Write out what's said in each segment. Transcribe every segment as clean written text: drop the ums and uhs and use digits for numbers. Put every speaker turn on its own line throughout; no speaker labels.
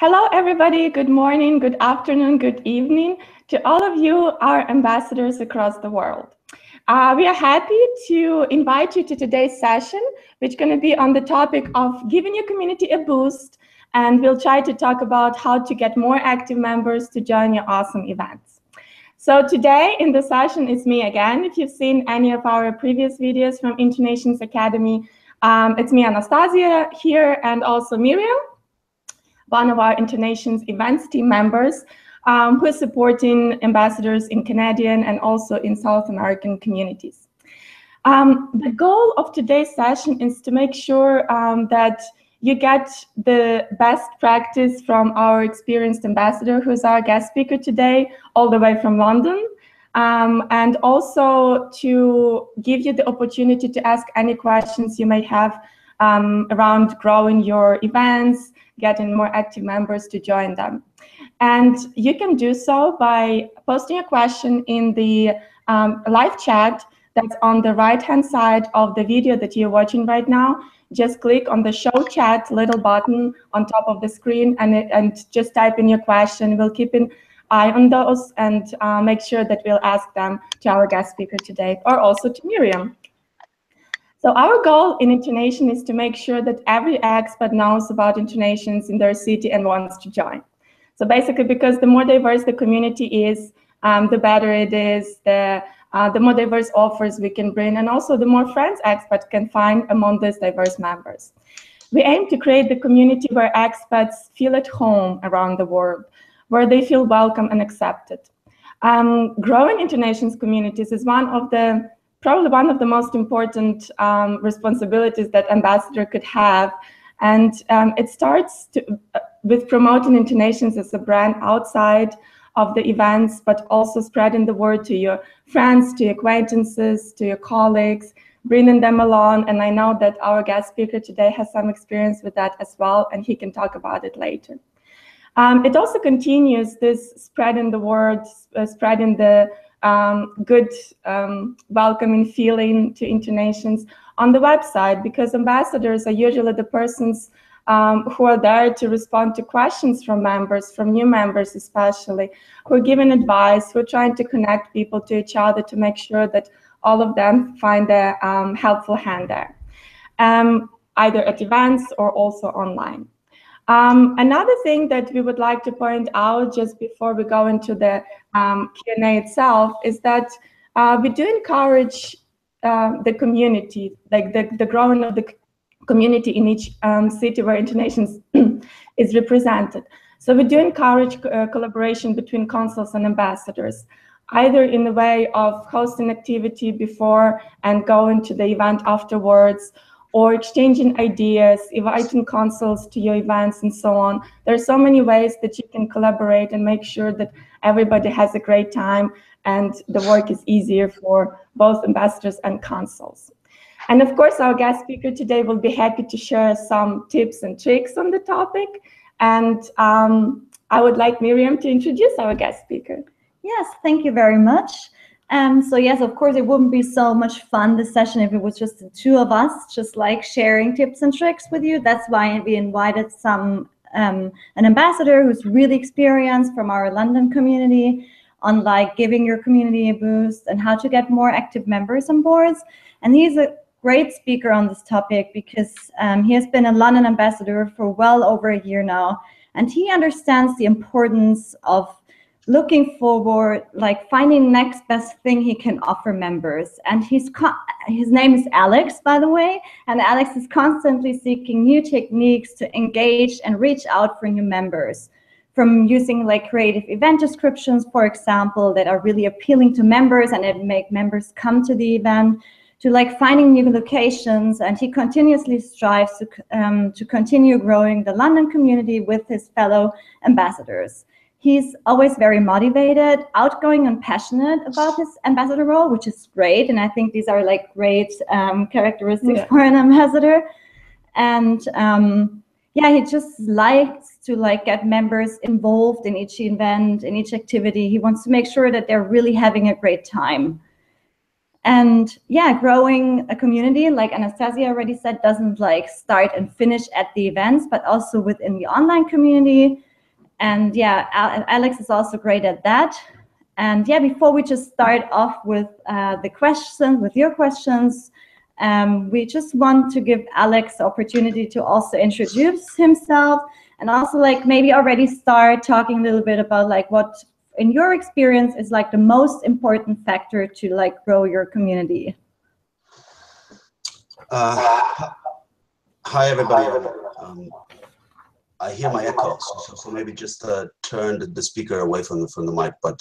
Hello, everybody. Good morning, good afternoon, good evening to all of you, our ambassadors across the world. We are happy to invite you to today's session, which is going to be on the topic of giving your community a boost, and we'll try to talk about how to get more active members to join your awesome events. So today in the session is me again. If you've seen any of our previous videos from InterNations Academy, it's me, Anastasia, here, and also Miriam, one of our InterNations events team members, who is supporting ambassadors in Canadian and also in South American communities. The goal of today's session is to make sure that you get the best practice from our experienced ambassador, who is our guest speaker today, all the way from London, and also to give you the opportunity to ask any questions you may have around growing your events, getting more active members to join them. And you can do so by posting a question in the live chat that's on the right-hand side of the video that you're watching right now. Just click on the show chat little button on top of the screen and just type in your question. We'll keep an eye on those and make sure that we'll ask them to our guest speaker today, or also to Miriam. So our goal in InterNations is to make sure that every expert knows about InterNations in their city and wants to join. So basically, because the more diverse the community is, the better it is, the more diverse offers we can bring, and also the more friends experts can find among these diverse members. We aim to create the community where experts feel at home around the world, where they feel welcome and accepted. Growing InterNations communities is probably one of the most important responsibilities that ambassador could have. And it starts with promoting InterNations as a brand outside of the events, but also spreading the word to your friends, to your acquaintances, to your colleagues, bringing them along. And I know that our guest speaker today has some experience with that as well, and he can talk about it later. It also continues this spreading the word, spreading the good welcoming feeling to InterNations on the website, because ambassadors are usually the persons who are there to respond to questions from members, from new members especially, who are giving advice, who are trying to connect people to each other to make sure that all of them find a helpful hand there, either at events or also online. Another thing that we would like to point out just before we go into the Q&A itself is that we do encourage the community, like the growing of the community in each city where InterNations is represented. So we do encourage collaboration between consuls and ambassadors, either in the way of hosting activity before and going to the event afterwards, or exchanging ideas, inviting consuls to your events, and so on. There are so many ways that you can collaborate and make sure that everybody has a great time and the work is easier for both ambassadors and consuls. And of course, our guest speaker today will be happy to share some tips and tricks on the topic. And I would like Miriam to introduce our guest speaker.
Yes, thank you very much. So yes, of course, it wouldn't be so much fun, this session, if it was just the two of us, just like sharing tips and tricks with you. That's why we invited an ambassador who's really experienced from our London community on like giving your community a boost and how to get more active members on boards. And he's a great speaker on this topic because he has been a London ambassador for well over a year now. And he understands the importance of looking forward, like finding next best thing he can offer members. And his name is Alex, by the way, and Alex is constantly seeking new techniques to engage and reach out for new members, from using like creative event descriptions, for example, that are really appealing to members and that make members come to the event, to like finding new locations. And he continuously strives to continue growing the London community with his fellow ambassadors. He's always very motivated, outgoing, and passionate about his ambassador role, which is great. And I think these are like great characteristics for an ambassador. And yeah, he just likes to like get members involved in each event, in each activity. He wants to make sure that they're really having a great time. And yeah, growing a community, like Anastasia already said, doesn't like start and finish at the events, but also within the online community. And yeah, Alex is also great at that. And yeah, before we just start off with your questions, we just want to give Alex the opportunity to also introduce himself, and also like maybe already start talking a little bit about like what in your experience is like the most important factor to like grow your community.
Hi everybody. I hear my echo, so maybe just turn the speaker away from the mic. But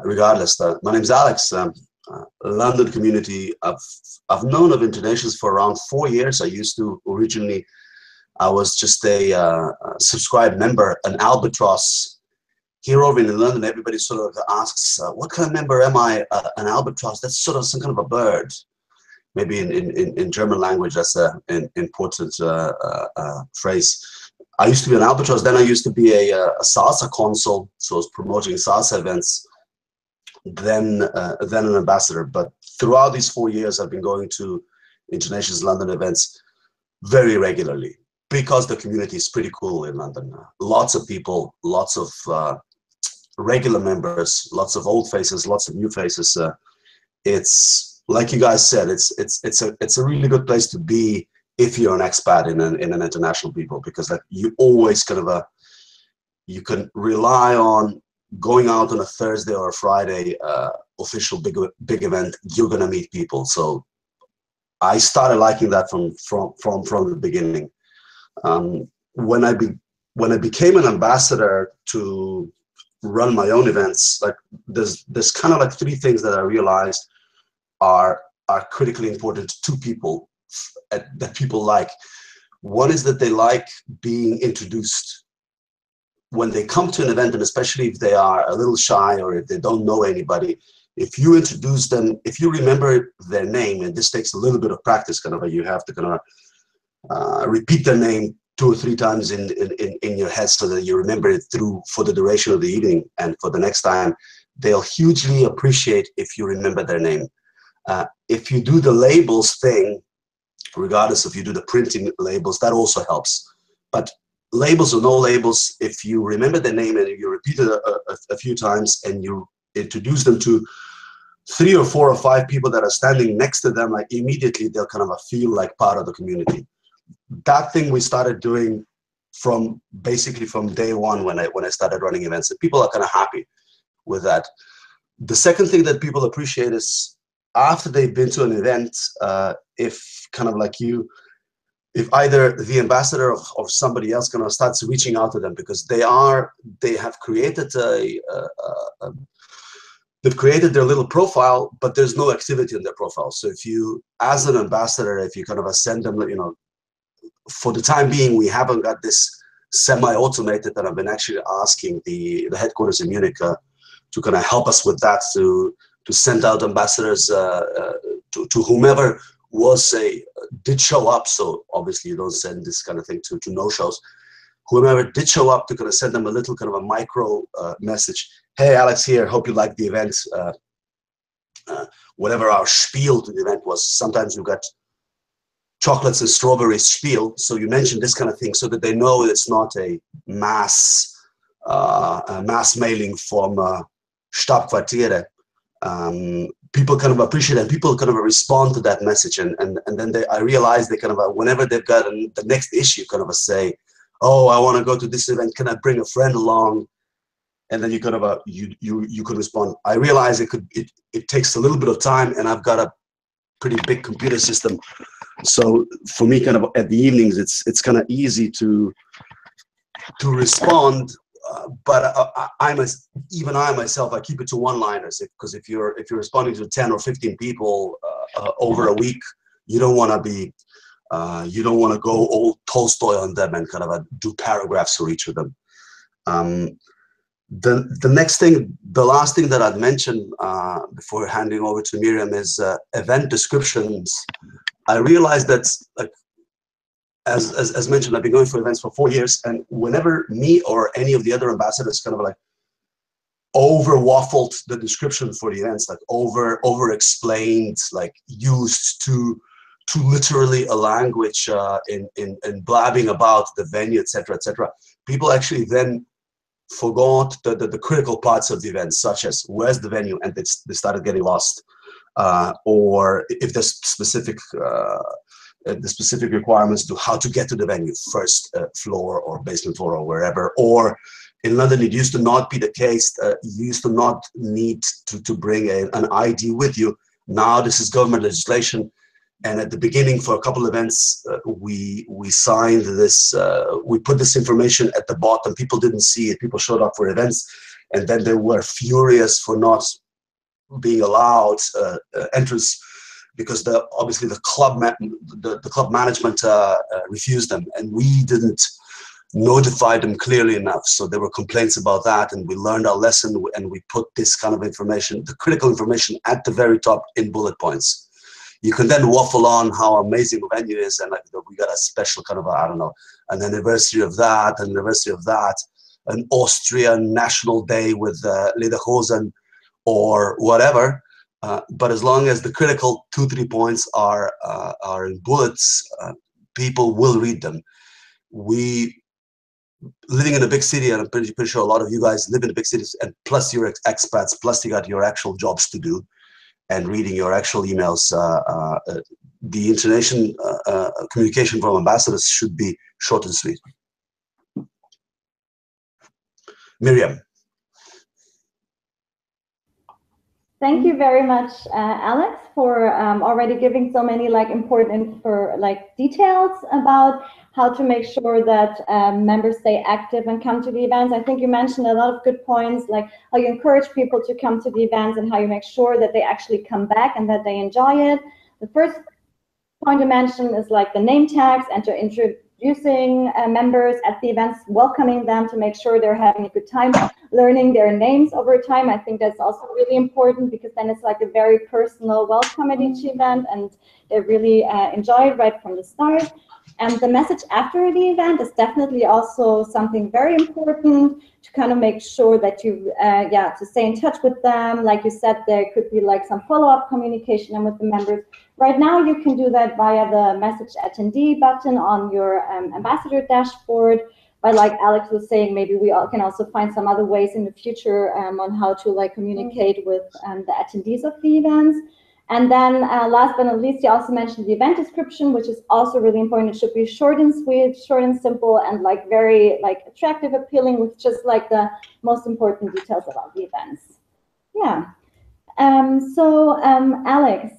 regardless, my name's Alex. London community. I've known of InterNations for around 4 years. I used to originally. I was just a subscribed member, an albatross. Here over in London, everybody sort of asks, "What kind of member am I?" An albatross. That's sort of some kind of a bird. Maybe in German language, that's an important phrase. I used to be an albatross. Then I used to be a salsa consul, so I was promoting salsa events. Then an ambassador. But throughout these 4 years, I've been going to InterNations London events very regularly because the community is pretty cool in London. Lots of people, lots of regular members, lots of old faces, lots of new faces. It's like you guys said, it's a really good place to be if you're an expat in an international people, because like you always kind of you can rely on going out on a Thursday or a Friday official big event. You're gonna meet people. So I started liking that from the beginning. When I became an ambassador to run my own events, like there's kind of like 3 things that I realized are critically important to people that people like. One is that they like being introduced when they come to an event, and especially if they are a little shy or if they don't know anybody. If you introduce them, if you remember their name, and this takes a little bit of practice, kind of you have to kind of repeat their name 2 or 3 times in your head so that you remember it for the duration of the evening, and for the next time they'll hugely appreciate if you remember their name. If you do the labels thing, regardless if you do the printing labels, that also helps. But labels or no labels, if you remember their name and you repeat it a few times and you introduce them to 3 or 4 or 5 people that are standing next to them, like immediately they'll kind of feel like part of the community. That thing we started doing basically from day one when I started running events, and people are kind of happy with that. The second thing that people appreciate is after they've been to an event, if kind of like if either the ambassador or somebody else kind of starts reaching out to them, because they have created they've created their little profile, but there's no activity in their profile. So if you, as an ambassador, if you kind of send them, for the time being, we haven't got this semi-automated, that I've been actually asking the headquarters in Munich to kind of help us with that, to send out ambassadors to whomever did show up. So obviously you don't send this kind of thing to no-shows. Whomever did show up, to kind of send them a little kind of a micro message. Hey, Alex here, hope you liked the event. Whatever our spiel to the event was. Sometimes you got chocolates and strawberries spiel. So you mentioned this kind of thing so that they know it's not a mass mailing from Stabquartiere. People kind of appreciate it, and people kind of respond to that message, and then I realize they kind of whenever they've got the next issue, kind of say, oh, I want to go to this event, can I bring a friend along? And then you kind of you could respond. I realize it takes a little bit of time, and I've got a pretty big computer system, so for me kind of at the evenings it's kind of easy to respond. But even I myself, I keep it to one-liners, because if you're responding to 10 or 15 people over a week, you don't want to go old Tolstoy on them and kind of do paragraphs for each of them. The next thing, the last thing that I'd mention before handing over to Miriam is event descriptions. I realized that, like, as mentioned, I've been going for events for 4 years, and whenever me or any of the other ambassadors kind of like over waffled the description for the events, like over explained, like used to literally a language in blabbing about the venue, etc., people actually then forgot the critical parts of the event, such as where's the venue, and they started getting lost, or if there's specific the specific requirements to how to get to the venue, first floor or basement floor or wherever. Or in London, it used to not be the case. You used to not need to bring an ID with you. Now this is government legislation. And at the beginning, for a couple of events, we signed this, we put this information at the bottom. People didn't see it. People showed up for events, and then they were furious for not being allowed entrance, because obviously the club management refused them, and we didn't notify them clearly enough. So there were complaints about that, and we learned our lesson, and we put this kind of information, the critical information, at the very top in bullet points. You can then waffle on how amazing the venue is, and like we got a special kind of, I don't know, an anniversary of that, an Austrian National Day with Lederhosen or whatever. But as long as the critical 2-3 points are in bullets, people will read them. Living in a big city, and I'm pretty sure a lot of you guys live in big cities, and plus you're expats, plus you got your actual jobs to do, and reading your actual emails, the international communication from ambassadors should be short and sweet. Miriam.
Thank you very much, Alex, for already giving so many important details about how to make sure that members stay active and come to the events. I think you mentioned a lot of good points, like how you encourage people to come to the events and how you make sure that they actually come back and that they enjoy it. The first point you mentioned is like the name tags, and to introducing members at the events, welcoming them to make sure they're having a good time, learning their names over time. I think that's also really important, because then it's like a very personal welcome at each event, and they really enjoy it right from the start. And the message after the event is definitely also something very important, to kind of make sure that you, to stay in touch with them. Like you said, there could be like some follow-up communication with the members. Right now, you can do that via the message attendee button on your ambassador dashboard. But like Alex was saying, maybe we all can also find some other ways in the future on how to communicate with the attendees of the events. And then last but not least, you also mentioned the event description, which is also really important. It should be short and sweet, short and simple, and very attractive, appealing, with just the most important details about the events. Yeah. So Alex.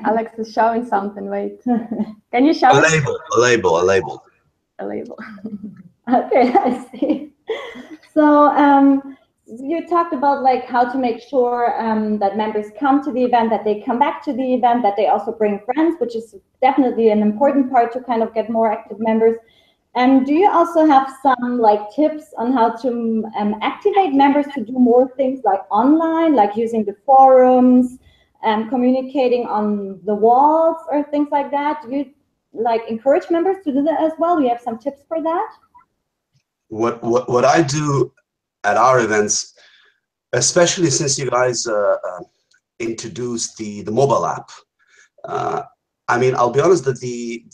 Alex is showing something. Wait. Can you show
a label? A label. A label.
A label.
Okay, I see. So you talked about how to make sure that members come to the event, that they come back to the event, that they also bring friends, which is definitely an important part to kind of get more active members. And do you also have some tips on how to activate members to do more things online, like using the forums and communicating on the walls or things like that? Do you encourage members to do that as well? Do you have some tips for that?
What I do at our events, especially since you guys introduced the mobile app, I mean, I'll be honest that the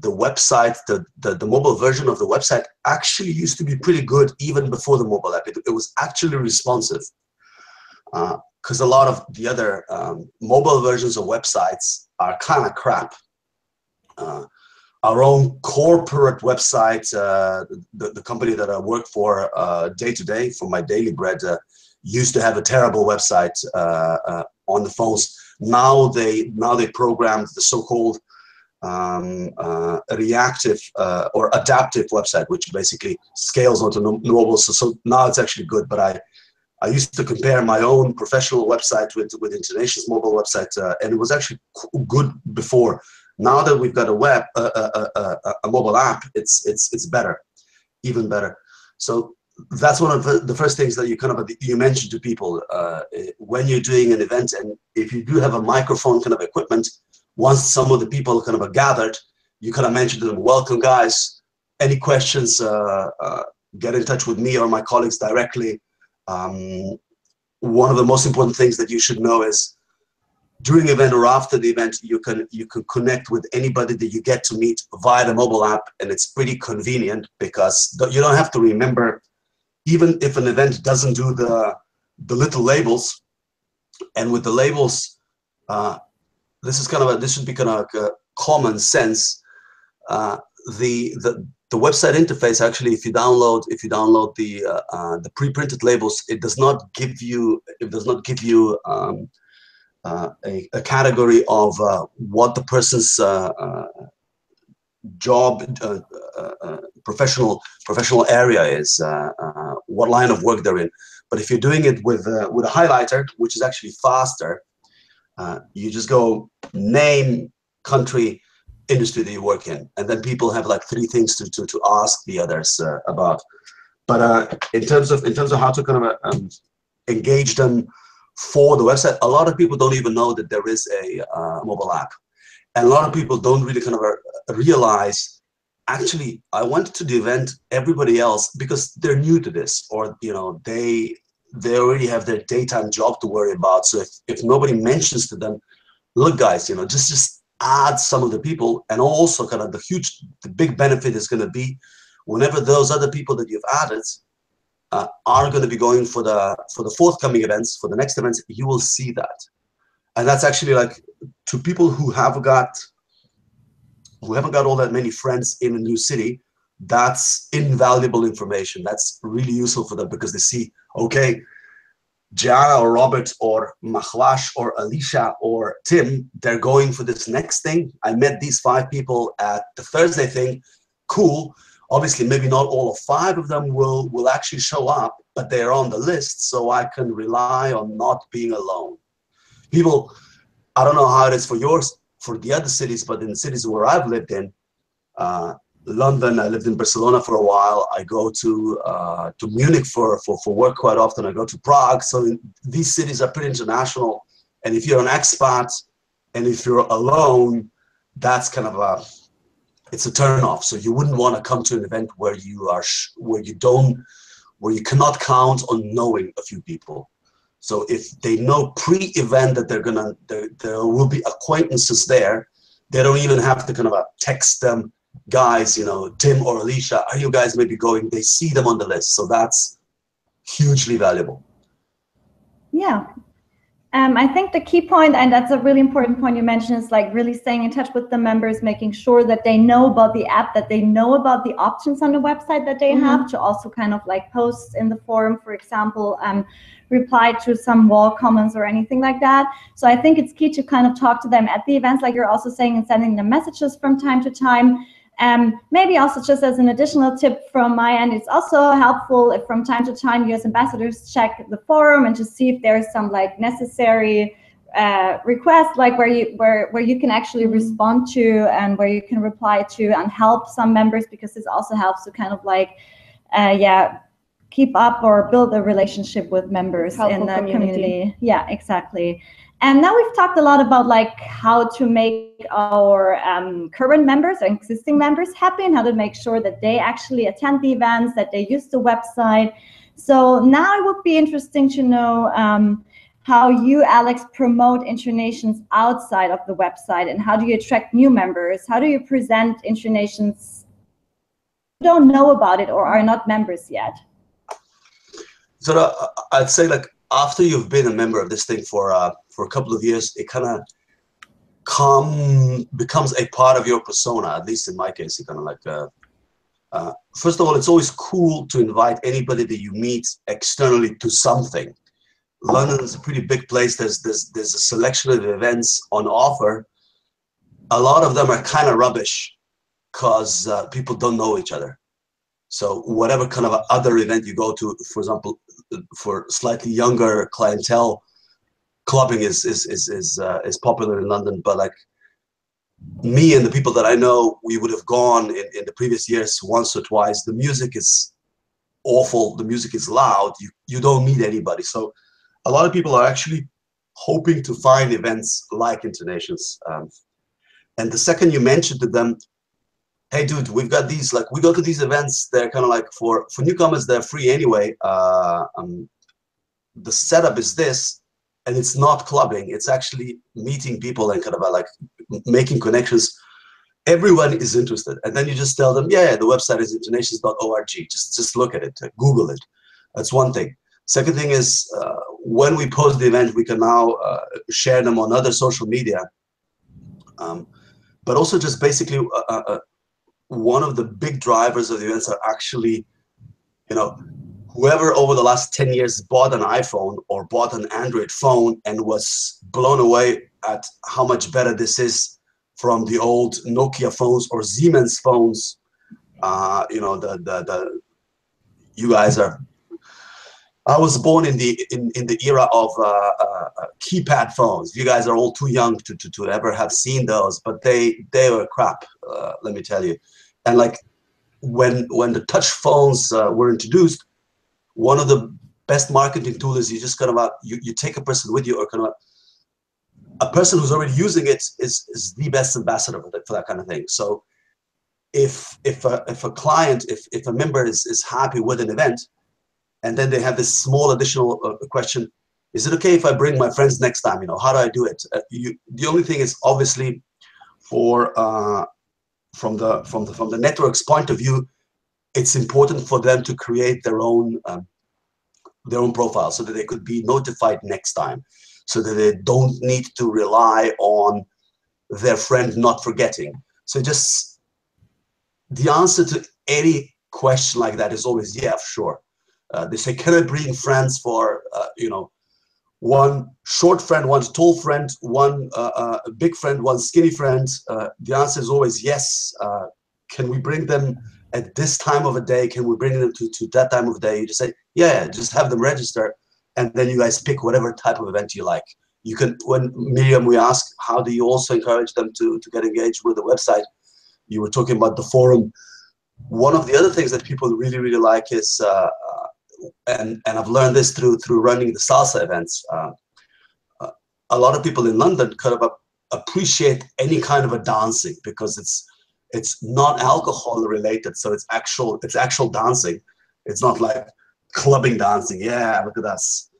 website, the mobile version of the website actually used to be pretty good even before the mobile app. It was actually responsive, because a lot of the other mobile versions of websites are kind of crap. Our own corporate website, the company that I work for day to day for my daily bread, used to have a terrible website on the phones. Now they programmed the so-called reactive or adaptive website, which basically scales onto mobile. So now it's actually good. But I used to compare my own professional website with InterNations mobile website, and it was actually good before. Now that we've got a mobile app, it's better, even better. So that's one of the first things that you mention to people when you're doing an event, and if you do have a microphone kind of equipment, once some of the people kind of are gathered, you kind of mention to them, welcome guys, any questions, get in touch with me or my colleagues directly. One of the most important things that you should know is during the event or after the event, you can connect with anybody that you get to meet via the mobile app, and it's pretty convenient because you don't have to remember even if an event doesn't do the little labels, and with the labels, this should be kind of like a common sense. The website interface, actually, if you download the pre-printed labels, it does not give you a category of what the person's job, professional area is, what line of work they're in. But if you're doing it with a highlighter, which is actually faster, you just go name, country, industry that you work in, and then people have like 3 things to ask the others about. But in terms of how to kind of engage them for the website, a lot of people don't even know that there is a mobile app, and a lot of people don't really kind of realize, actually, I went to the event, everybody else, because they're new to this, or they already have their daytime job to worry about. So if nobody mentions to them, look guys, just add some of the people. And also kind of the big benefit is going to be, whenever those other people that you've added are going to be going for the forthcoming events, for the next events, you will see that. And that's actually, like, to people who haven't got all that many friends in a new city, that's invaluable information. That's really useful for them, because they see, okay, Gianna or Robert or Mahlash or Alicia or Tim, they're going for this next thing. I met these 5 people at the Thursday thing. Cool. Obviously, maybe not all of 5 of them will actually show up, but they're on the list, so I can rely on not being alone. People, I don't know how it is for the other cities, but in the cities where I've lived in, London, I lived in Barcelona for a while. I go to Munich for work quite often. I go to Prague. So these cities are pretty international. And if you're an expat and if you're alone, that's kind of it's a turnoff. So you wouldn't want to come to an event where you cannot count on knowing a few people. So if they know pre-event that there will be acquaintances there, they don't even have to kind of text them, guys, Tim or Alicia, are you guys maybe going? They see them on the list. So that's hugely valuable.
Yeah. I think the key point, and that's a really important point you mentioned, is like really staying in touch with the members, making sure that they know about the app, that they know about the options on the website that they have, to also kind of like post in the forum, for example, reply to some wall comments or anything like that. So I think it's key to kind of talk to them at the events, like you're also saying, and sending them messages from time to time. Maybe also, just as an additional tip from my end, it's also helpful if from time to time you as ambassadors check the forum and just see if there's some like necessary requests, like where you can actually respond to and where you can reply to and help some members, because this also helps to kind of like keep up or build a relationship with members in the community. Yeah, exactly. And now we've talked a lot about like how to make our current members or existing members happy, and how to make sure that they actually attend the events, that they use the website. So now it would be interesting to know how you, Alex, promote InterNations outside of the website, and how do you attract new members? How do you present InterNations who don't know about it or are not members yet?
So I'd say, like, after you've been a member of this thing for a couple of years, it kind of becomes a part of your persona. At least in my case, it kind of like, first of all, it's always cool to invite anybody that you meet externally to something. London is a pretty big place. There's a selection of events on offer. A lot of them are kind of rubbish because people don't know each other. So whatever kind of other event you go to, for example, for slightly younger clientele, clubbing is popular in London. But like me and the people that I know, we would have gone in the previous years once or twice. The music is awful. The music is loud. You don't meet anybody. So a lot of people are actually hoping to find events like InterNations. And the second you mention to them, hey dude, we've got these, like, we go to these events, they're kind of like for newcomers, they're free anyway. The setup is this, and it's not clubbing, it's actually meeting people and kind of like making connections. Everyone is interested. And then you just tell them, yeah, the website is internations.org. Just look at it, Google it. That's one thing. Second thing is when we post the event, we can now share them on other social media. But also just basically one of the big drivers of the events are actually, whoever over the last 10 years bought an iPhone or bought an Android phone and was blown away at how much better this is from the old Nokia phones or Siemens phones. You guys are. I was born in the era of keypad phones. You guys are all too young to ever have seen those, but they were crap. Let me tell you. And like when the touch phones were introduced, one of the best marketing tools is you just kind of you take a person with you, or kind of a person who's already using it is the best ambassador for that kind of thing. So if a client, if a member is happy with an event, and then they have this small additional question, is it okay if I bring my friends next time? How do I do it? The only thing is, obviously, from the network's point of view, it's important for them to create their own profile so that they could be notified next time, so that they don't need to rely on their friend not forgetting. So just the answer to any question like that is always, yeah, sure. They say, can I bring friends for, one short friend, one tall friend, one big friend, one skinny friend? The answer is always yes. Can we bring them at this time of a day? Can we bring them to that time of day? You just say, yeah, just have them register. And then you guys pick whatever type of event you like. You can, when Miriam, we asked, how do you also encourage them to get engaged with the website? You were talking about the forum. One of the other things that people really, really like is, and I've learned this through running the salsa events. A lot of people in London kind of appreciate any kind of a dancing because it's not alcohol related, so it's actual dancing. It's not like clubbing dancing. Yeah, look at us.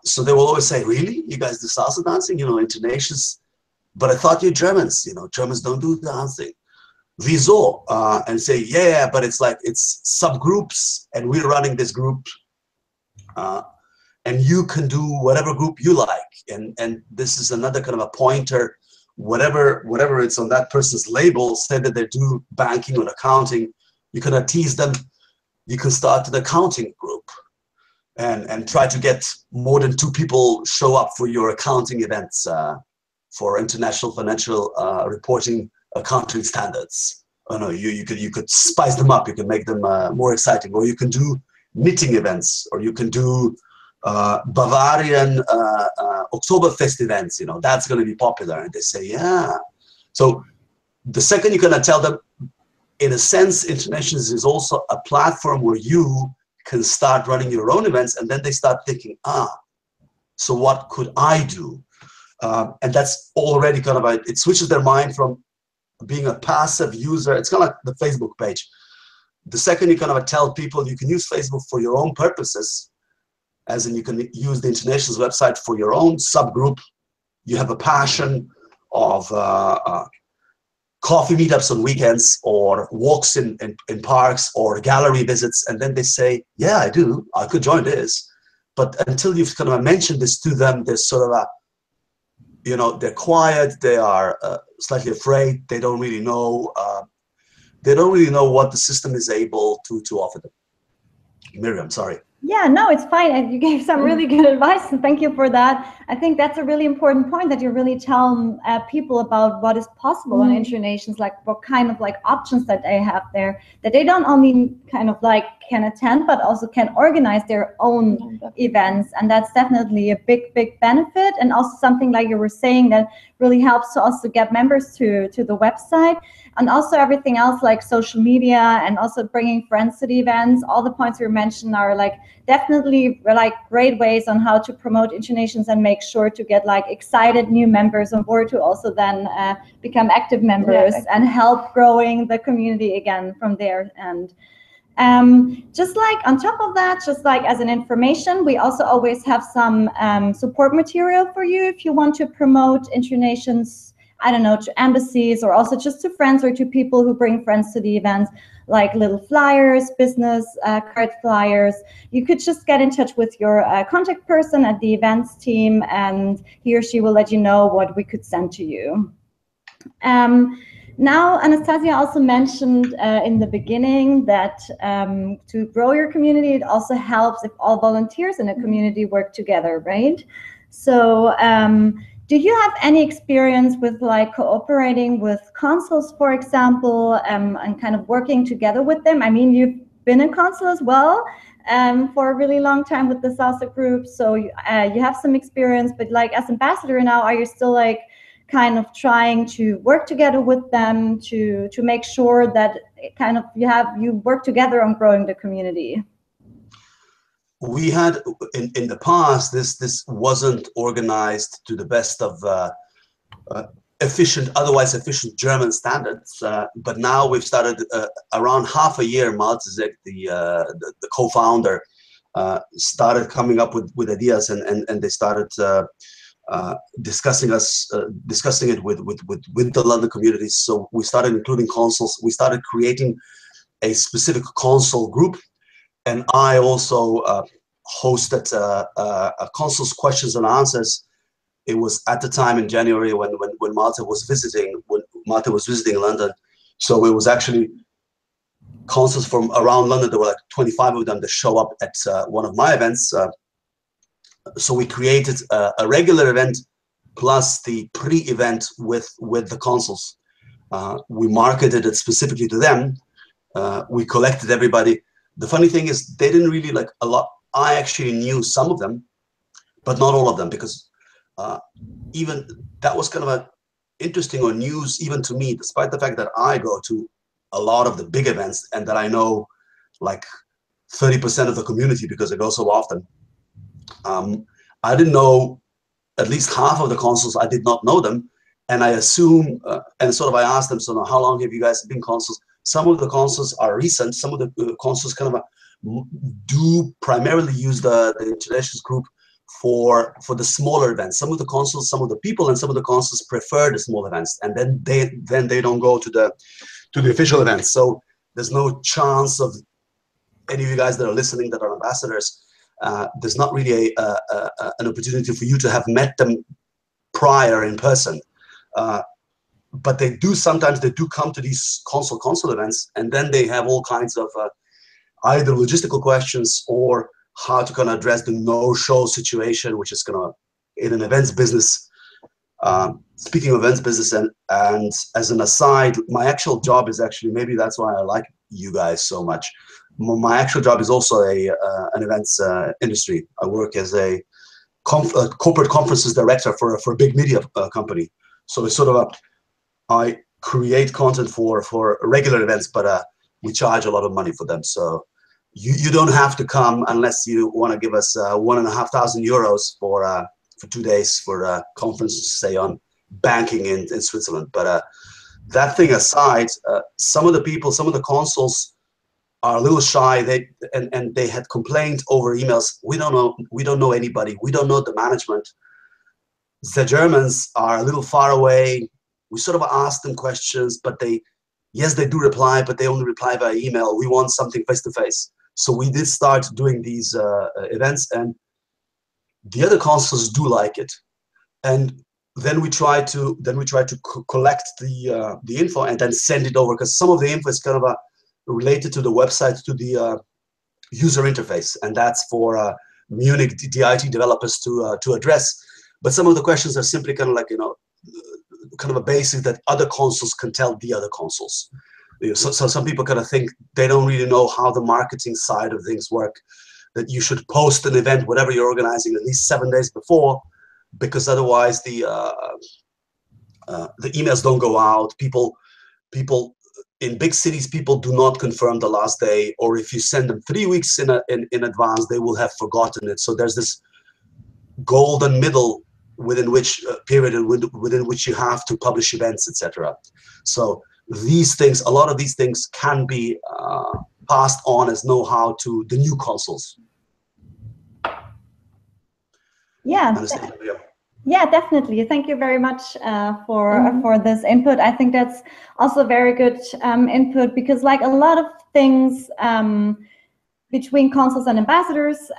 So they will always say, really, you guys do salsa dancing? InterNations, but I thought you're Germans. Germans don't do dancing. Wieso? And say, yeah, but it's subgroups, and we're running this group, and you can do whatever group you like. And this is another kind of a pointer. Whatever it's on that person's label, say that they do banking or accounting, you can tease them. You can start an accounting group and try to get more than 2 people show up for your accounting events for international financial reporting accounting standards. Oh no, you could spice them up. You can make them more exciting, or you can do knitting events, or you can do Bavarian Oktoberfest events. That's going to be popular. And they say, yeah. So the second you're going to tell them, in a sense, InterNations is also a platform where you can start running your own events, and then they start thinking, so what could I do? And that's already kind of it switches their mind from being a passive user. It's kind of like the Facebook page. The second you kind of tell people you can use Facebook for your own purposes, as in you can use the InterNations website for your own subgroup. You have a passion of coffee meetups on weekends, or walks in parks, or gallery visits, and then they say, yeah, I do. I could join this. But until you've kind of mentioned this to them, there's sort of they're quiet, they are slightly afraid, they don't really know what the system is able to offer them. Miriam, sorry.
Yeah, no, it's fine. You gave some really good advice, and thank you for that. I think that's a really important point, that you really tell people about what is possible on InterNations, like what kind of options that they have there, that they don't only kind of can attend, but also can organize their own events. And that's definitely a big benefit, and also something like you were saying that really helps to also get members to the website. And also everything else like social media, and also bringing friends to the events. All the points you mentioned are definitely great ways on how to promote InterNations and make sure to get excited new members on board, to also then become active members and help growing the community again from there. And just on top of that, just as an information, we also always have some support material for you if you want to promote InterNations, I don't know, to embassies, or also just to friends or to people who bring friends to the events. like little flyers, business card flyers, you could just get in touch with your contact person at the events team, and he or she will let you know what we could send to you. Now, Anastasia also mentioned in the beginning that to grow your community, it also helps if all volunteers in a community work together, right? So do you have any experience with like cooperating with consuls, for example, and kind of working together with them? I mean, you've been a consul as well for a really long time with the SALSA group, so you have some experience, but like as ambassador now, are you still like kind of trying to work together with them to make sure that kind of you work together on growing the community?
We had in the past, this wasn't organized to the best of otherwise efficient German standards, but now we've started around half a year. Maltezek, the co-founder, started coming up with ideas, and they started discussing it with the London communities. So we started including consuls. We started creating a specific consul group, and I also hosted a consul's questions and answers. It was at the time in January when Malta was visiting London. So it was actually consuls from around London. There were like 25 of them that show up at one of my events. So we created a regular event plus the pre-event with the consuls. We marketed it specifically to them. We collected everybody. The funny thing is they didn't really like a lot. I actually knew some of them, but not all of them, because even that was kind of a interesting or news even to me, despite the fact that I go to a lot of the big events and that I know like 30% of the community because I go so often. I didn't know at least half of the consuls. I did not know them, and I assume and sort of I asked them, so now, how long have you guys been consuls? Some of the consuls are recent. Some of the consuls kind of do primarily use the InterNations group for the smaller events. Some of the consuls, some of the people, and some of the consuls prefer the small events, and then they don't go to the official events. So there's no chance of any of you guys that are listening that are ambassadors. There's not really an opportunity for you to have met them prior in person. But they do sometimes come to these consul events, and then they have all kinds of either logistical questions or how to kind of address the no-show situation, which is kind of in an events business. Speaking of events business, and as an aside, my actual job is actually, maybe that's why I like you guys so much. My actual job is also an events industry. I work as a corporate conferences director for a big media company. So it's sort of I create content for regular events, but we charge a lot of money for them. So you don't have to come unless you want to give us €1,500 for 2 days for a conference, say on banking in Switzerland. But that thing aside, some of the consuls are a little shy. They had complained over emails. We don't know anybody. We don't know the management. The Germans are a little far away. We sort of ask them questions, but they do reply, but they only reply by email. We want something face to face. So we did start doing these events, and the other consuls do like it. And then we try to collect the info and then send it over, because some of the info is kind of related to the website, to the user interface, and that's for Munich DIT developers to address. But some of the questions are simply kind of like, kind of a basic that other consuls can tell the other consuls. So some people kind of think they don't really know how the marketing side of things work, that you should post an event, whatever you're organizing, at least 7 days before, because otherwise the emails don't go out. People in big cities, people do not confirm the last day, or if you send them 3 weeks in advance, they will have forgotten it. So there's this golden middle within which period within which you have to publish events, etc. So these things, a lot of these things can be passed on as know-how to the new consuls.
Yeah. Yeah, definitely. Thank you very much for this input. I think that's also very good input, because like a lot of things between consuls and ambassadors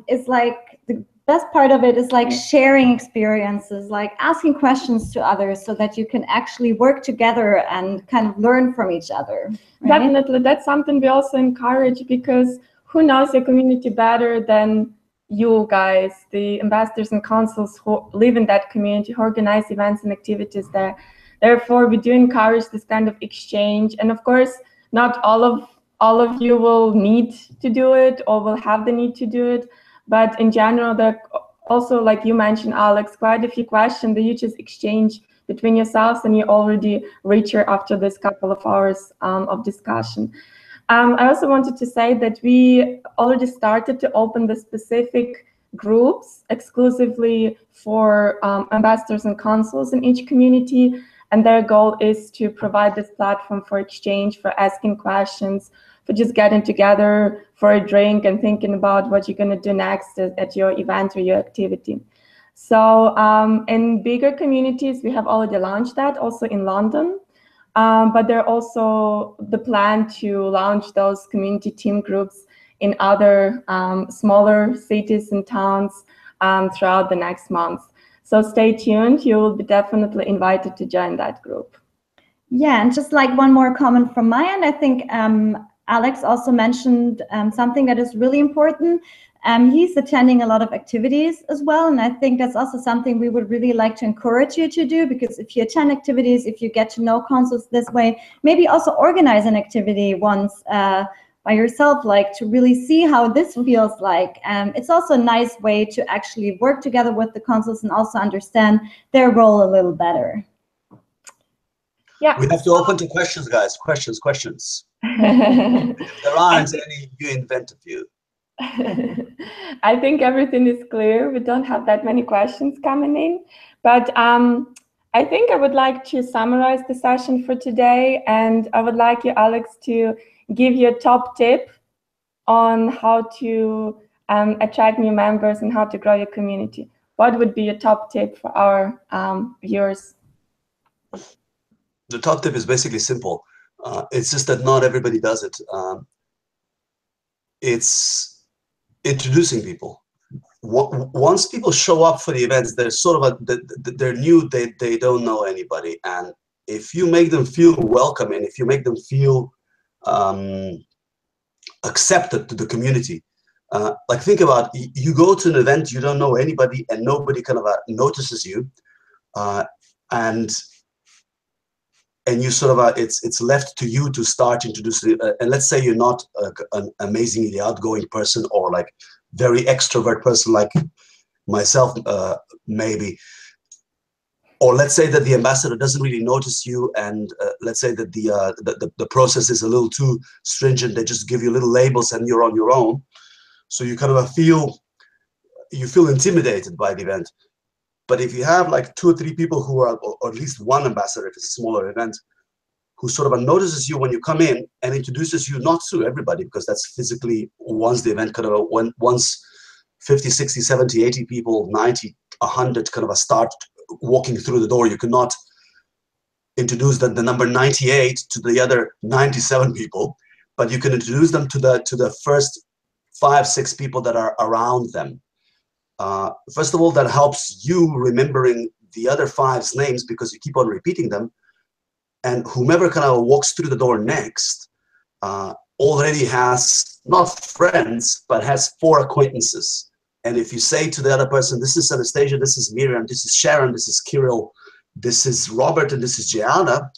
is like the best part of it is like sharing experiences, like asking questions to others so that you can actually work together and kind of learn from each other. Right?
Definitely, that's something we also encourage, because who knows your community better than you guys, the ambassadors and consuls who live in that community, who organize events and activities there. Therefore, we do encourage this kind of exchange. And of course, not all of you will need to do it or will have the need to do it. But in general, there are also, like you mentioned, Alex, quite a few questions that you just exchange between yourselves, and you already reach her after this couple of hours of discussion. I also wanted to say that we already started to open the specific groups exclusively for ambassadors and consuls in each community. And their goal is to provide this platform for exchange, for asking questions, for just getting together for a drink and thinking about what you're going to do next at your event or your activity. So in bigger communities, we have already launched that, also in London. But there are also the plan to launch those community team groups in other smaller cities and towns throughout the next month. So stay tuned. You will be definitely invited to join that group.
Yeah, and just like one more comment from my end, I think Alex also mentioned something that is really important. He's attending a lot of activities as well, and I think that's also something we would really like to encourage you to do, because if you attend activities, if you get to know consuls this way, maybe also organize an activity once by yourself, like to really see how this feels like. It's also a nice way to actually work together with the consuls and also understand their role a little better.
Yeah.
We have to open to questions, guys. Questions. If there aren't any, you invent a few.
I think everything is clear. We don't have that many questions coming in, but I think I would like to summarize the session for today, and I would like you, Alex, to give your top tip on how to attract new members and how to grow your community. What would be your top tip for our viewers?
The top tip is basically simple. It's just that not everybody does it. It's introducing people. Once people show up for the events, they're sort of they're new. They don't know anybody, and if you make them feel welcome and if you make them feel accepted to the community, like think about, you go to an event, you don't know anybody, and nobody kind of notices you, and you sort of it's left to you to start introducing. And let's say you're not an amazingly outgoing person or like very extrovert person like myself, maybe. Or let's say that the ambassador doesn't really notice you, and let's say that the process is a little too stringent. They just give you little labels, and you're on your own. So you kind of feel intimidated by the event. But if you have like 2 or 3 people who are, or at least one ambassador if it's a smaller event, who sort of notices you when you come in and introduces you, not to everybody, because that's physically, once the event kind of once 50, 60, 70, 80 people, 90, 100 kind of start walking through the door, you cannot introduce the number 98 to the other 97 people, but you can introduce them to the first 5, 6 people that are around them. First of all, that helps you remembering the other 5's names because you keep on repeating them, and whomever kind of walks through the door next already has not friends, but has 4 acquaintances. And if you say to the other person, this is Anastasia, this is Miriam, this is Sharon, this is Kirill, this is Robert, and this is Gianna,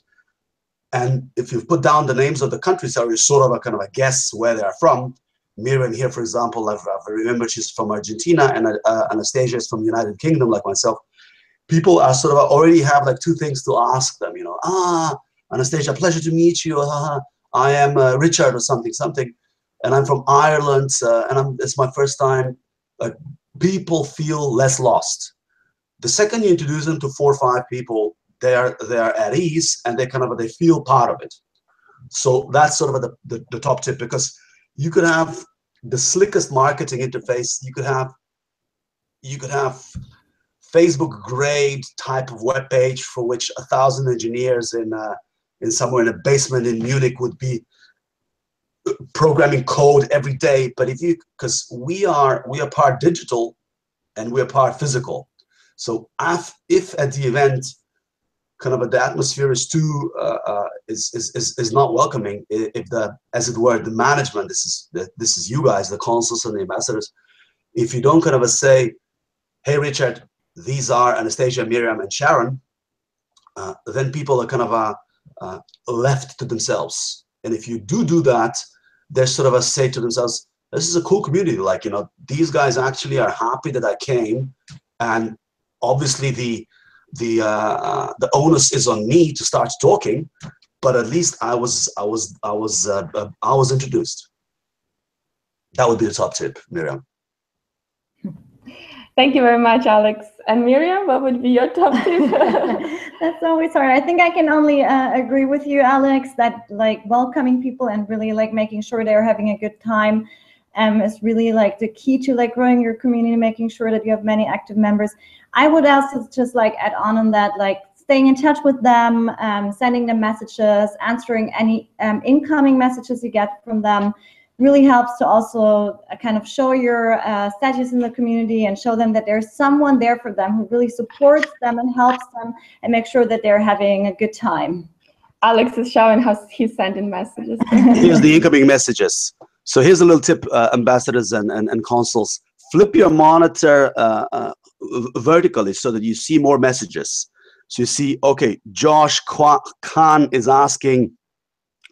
and if you put down the names of the countries, so you sort of a kind of a guess where they are from. Miriam here, for example, I've remembered she's from Argentina, and Anastasia is from the United Kingdom, like myself. People are sort of already have like 2 things to ask them, you know. Anastasia, pleasure to meet you. I am Richard or something, and I'm from Ireland, and it's my first time. People feel less lost. The second you introduce them to 4 or 5 people, they are at ease, and they feel part of it. So that's sort of the top tip, because you could have the slickest marketing interface. You could have Facebook grade type of web page for which 1,000 engineers in somewhere in a basement in Munich would be programming code every day. But because we are part digital and we're part physical. So if at the event kind of the atmosphere is too is not welcoming, if as it were the management, this is you guys, the consuls and the ambassadors, if you don't kind of say, hey Richard, these are Anastasia, Miriam, and Sharon, then people are kind of left to themselves. And if you do that, they sort of say to themselves, this is a cool community. Like, you know, these guys actually are happy that I came, and obviously the onus is on me to start talking, but at least I was introduced. That would be the top tip, Miriam.
Thank you very much, Alex. And Miriam, what would be your top tip?
That's always hard. I think I can only agree with you, Alex, that like welcoming people and really like making sure they're having a good time is really like the key to like growing your community, making sure that you have many active members. I would also just like add on that, like staying in touch with them, sending them messages, answering any incoming messages you get from them. Really helps to also kind of show your status in the community and show them that there's someone there for them who really supports them and helps them and make sure that they're having a good time.
Alex is showing how he's sending messages.
Here's the incoming messages. So here's a little tip, ambassadors and consuls. Flip your monitor vertically so that you see more messages. So you see, okay, Josh Khan is asking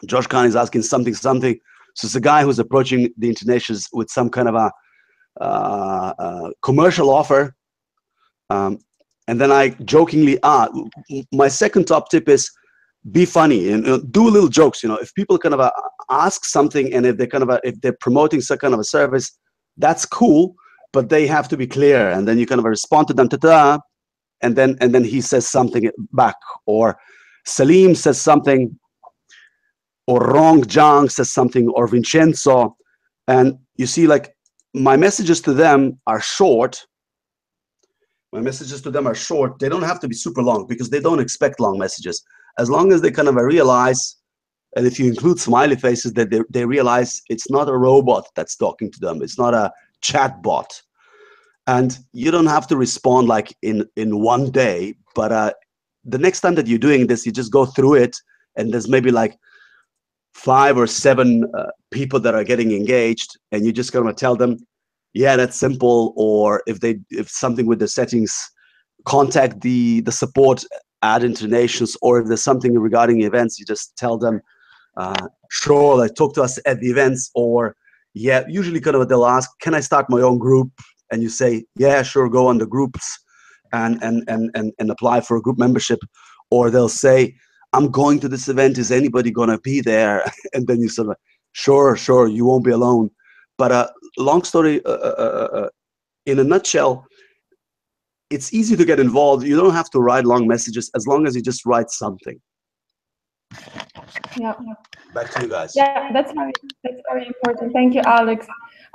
something. So it's a guy who's approaching the InterNations with some kind of a commercial offer. And then I jokingly, my second top tip is be funny and do little jokes. You know, if people kind of ask something and if they're promoting some kind of a service, that's cool, but they have to be clear. And then you kind of respond to them, ta-ta, and then he says something back, or Salim says something, or Rong Zhang says something, or Vincenzo, and you see, like, my messages to them are short. They don't have to be super long because they don't expect long messages. As long as they kind of realize, and if you include smiley faces, that they realize it's not a robot that's talking to them. It's not a chat bot. And you don't have to respond like in one day, but the next time that you're doing this, you just go through it, and there's maybe like 5 or 7 people that are getting engaged, and you just gonna tell them, yeah, that's simple. Or if something with the settings, contact the support at InterNations, or if there's something regarding events, you just tell them, sure, like talk to us at the events. Or yeah, usually kind of they'll ask, can I start my own group? And you say, yeah, sure, go on the groups and apply for a group membership. Or they'll say, I'm going to this event, is anybody gonna be there? And then you sort of, sure, you won't be alone. But long story, in a nutshell, it's easy to get involved. You don't have to write long messages as long as you just write something.
Yeah.
Back to you guys.
Yeah, that's very important. Thank you, Alex.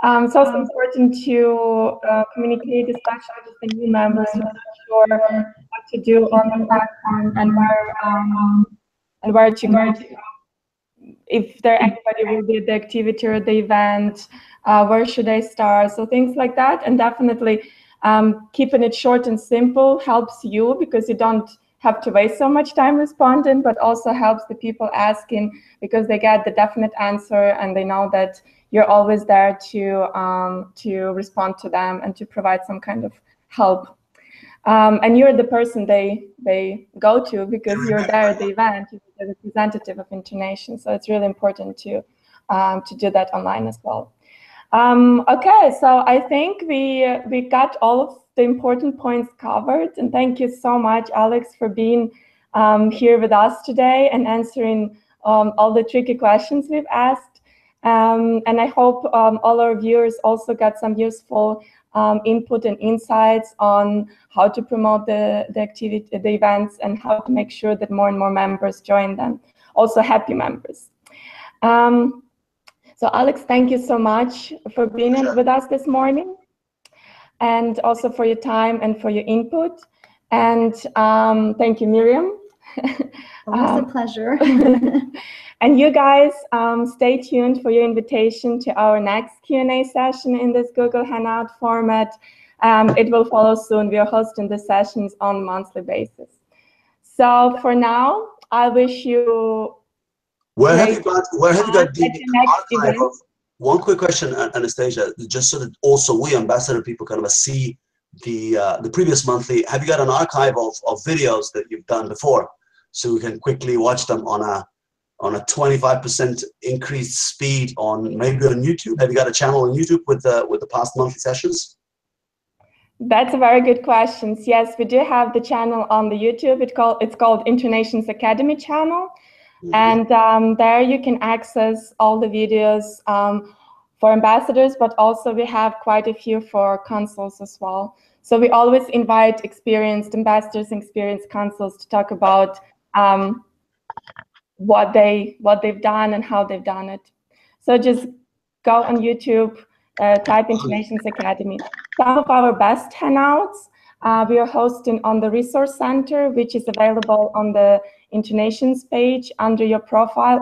It's also important to communicate, especially with the new members, to make sure what to do on the platform and where to go. If anybody will be at the activity or the event, where should I start? So things like that, and definitely keeping it short and simple helps you, because you don't have to waste so much time responding, but also helps the people asking, because they get the definite answer and they know that you're always there to respond to them and to provide some kind of help. And you're the person they go to, because you're there at the event, you're the representative of InterNations. So it's really important to do that online as well. Okay, so I think we got all of the important points covered, and thank you so much, Alex, for being here with us today and answering all the tricky questions we've asked. And I hope all our viewers also got some useful input and insights on how to promote the events, and how to make sure that more and more members join them, also happy members. So Alex, thank you so much for being with us this morning. and also for your time and for your input. And thank you, Miriam.
Always a pleasure.
And you guys, stay tuned for your invitation to our next Q&A session in this Google Hangout format. It will follow soon. We are hosting the sessions on a monthly basis. So for now, I wish you.
Where have you got the archive of? One quick question, Anastasia, just so that also we ambassador people kind of see the previous monthly. Have you got an archive of videos that you've done before, so we can quickly watch them on a 25% increased speed on maybe on YouTube? Have you got a channel on YouTube with the past monthly sessions?
That's a very good question. Yes, we do have the channel on the YouTube. It's called InterNations Academy channel. Mm-hmm. And there you can access all the videos for ambassadors, but also we have quite a few for consuls as well. So we always invite experienced ambassadors and experienced consuls to talk about what they've done and how they've done it. So just go on YouTube, type InterNations Academy. Some of our best hangouts we are hosting on the Resource Center, which is available on the InterNations page under your profile.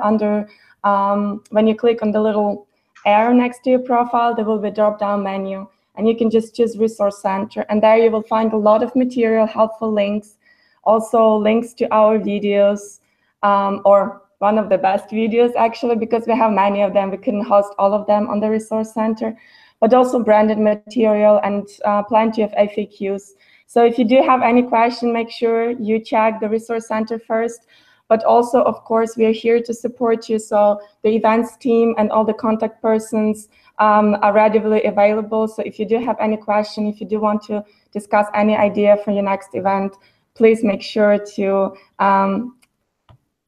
When you click on the little arrow next to your profile, there will be a drop-down menu, and you can just choose Resource Center. And there you will find a lot of material, helpful links, also links to our videos, or one of the best videos actually, because we have many of them. We couldn't host all of them on the Resource Center, but also branded material and plenty of FAQs. So if you do have any question, make sure you check the Resource Center first. But also, of course, we are here to support you. So the events team and all the contact persons are readily available. So if you do have any question, if you do want to discuss any idea for your next event, please make sure to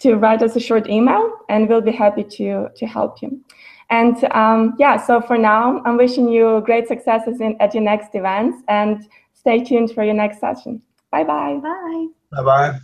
write us a short email, and we'll be happy to help you. And yeah, so for now, I'm wishing you great successes at your next events, and stay tuned for your next session. Bye-bye.
Bye.
Bye-bye.